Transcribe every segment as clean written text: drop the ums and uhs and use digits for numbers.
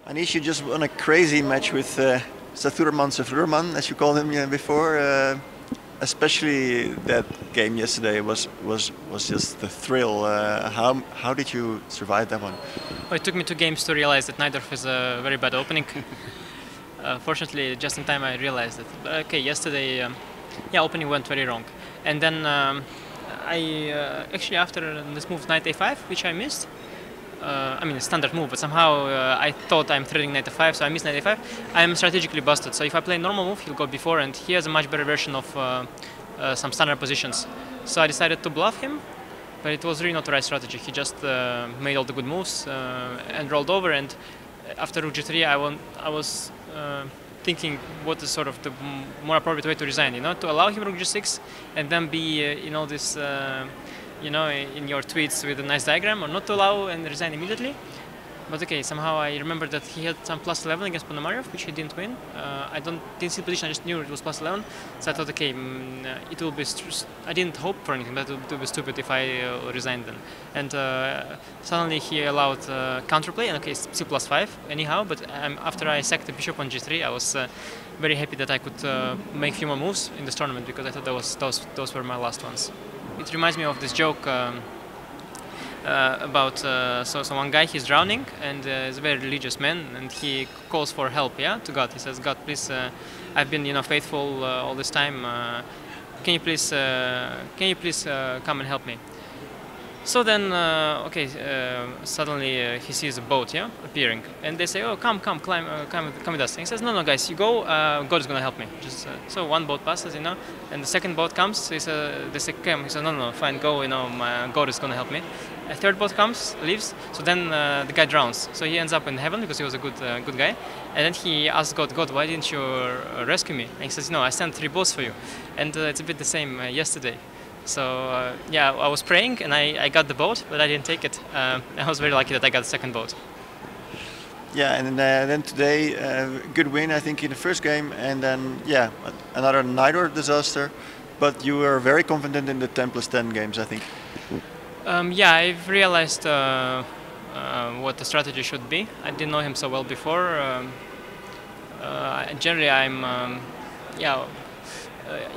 Anish, you just won a crazy match with Sethuraman, as you called him before. Especially that game yesterday was just the thrill. How did you survive that one? Well, it took me 2 games to realize that Najdorf is a very bad opening. Fortunately, just in time I realized it. But okay, yesterday, yeah, opening went very wrong. And then I actually after this move knight a5, which I missed. I mean, a standard move, but somehow I thought I'm threading knight a5, so I missed knight a5. I'm strategically busted. So if I play normal move, he'll go before, and he has a much better version of some standard positions. So I decided to bluff him, but it was really not the right strategy. He just made all the good moves and rolled over. And after rook g3, I was thinking what is sort of the more appropriate way to resign. You know, to allow him rook g6 and then be this. In your tweets with a nice diagram, or not to allow and resign immediately. But okay, somehow I remember that he had some plus 11 against Ponomarev, which he didn't win. Didn't see the position, I just knew it was plus 11. So I thought, okay, it will be. I didn't hope for anything, but it would be stupid if I resigned then. And suddenly he allowed counterplay, and okay, still plus 5 anyhow. But after I sacked the bishop on g3, I was very happy that I could make a few more moves in this tournament, because I thought those were my last ones. It reminds me of this joke about so one guy, he's drowning, and is a very religious man, and he calls for help, yeah, to God. He says, God, please, I've been faithful all this time. Can you please come and help me? So then, suddenly he sees a boat, yeah, appearing, and they say, "Oh, come, come with us." And he says, "No, guys, you go. God is gonna help me." Just so one boat passes, and the second boat comes. They say, "Come." He says, "No, fine, go. My God is gonna help me." A third boat comes, leaves. So then the guy drowns. So he ends up in heaven because he was a good guy. And then he asks God, "Why didn't you rescue me?" And he says, "No, I sent 3 boats for you." And it's a bit the same yesterday. So yeah, I was praying and I got the boat, but I didn't take it. I was very lucky that I got the second boat. Yeah, and then today, good win I think in the first game, and then yeah, another Najdorf disaster. But you were very confident in the 10+10 games, I think. Yeah, I've realized what the strategy should be. I didn't know him so well before. Generally,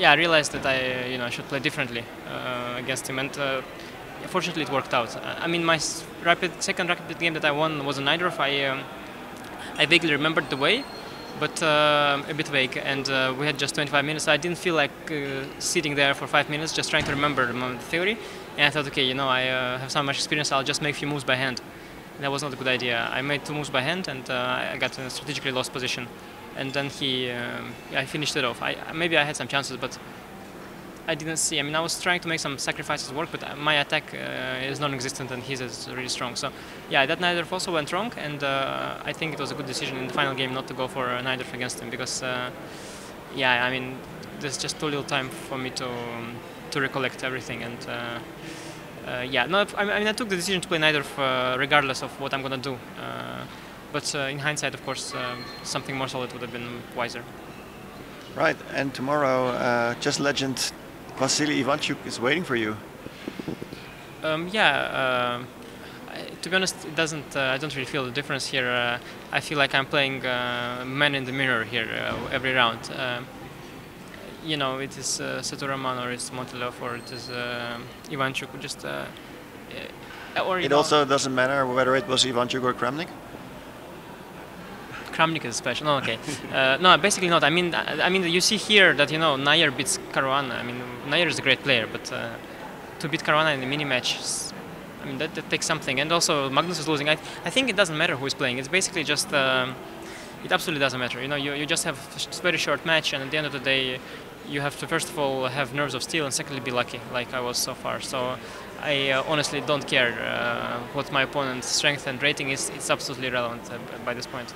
I realized that I should play differently against him, and fortunately it worked out. I mean, my second rapid game that I won was a Najdorf. I vaguely remembered the way, but a bit vague, and we had just 25 minutes. So I didn't feel like sitting there for 5 minutes just trying to remember the theory. And I thought, okay, I have so much experience, I'll just make a few moves by hand. And that was not a good idea. I made 2 moves by hand, and I got in a strategically lost position. And then I finished it off. Maybe I had some chances, but I didn't see. I mean, I was trying to make some sacrifices work, but my attack is non-existent, and his is really strong. So yeah, that Najdorf also went wrong, and I think it was a good decision in the final game not to go for a Najdorf against him, because yeah, I mean, there's just too little time for me to recollect everything, and yeah, no, I took the decision to play Najdorf regardless of what I'm gonna do. But in hindsight, of course, something more solid would have been wiser. Right, and tomorrow, chess legend Vasily Ivanchuk is waiting for you. Yeah, to be honest, it doesn't. I don't really feel the difference here. I feel like I'm playing man in the mirror here every round. It is Sethuraman, or it's Montelov, or it is Ivanchuk. Just or it also doesn't matter whether it was Ivanchuk or Kramnik. Kramnik is special. No, okay. No, basically not. I mean, you see here that Nair beats Caruana. I mean, Nair is a great player, but to beat Caruana in a mini match, I mean, that takes something. And also, Magnus is losing. I think it doesn't matter who is playing. It's basically just it absolutely doesn't matter. You just have a very short match, and at the end of the day, you have to first of all have nerves of steel, and secondly be lucky, like I was so far. So I honestly don't care what my opponent's strength and rating is. It's absolutely irrelevant by this point.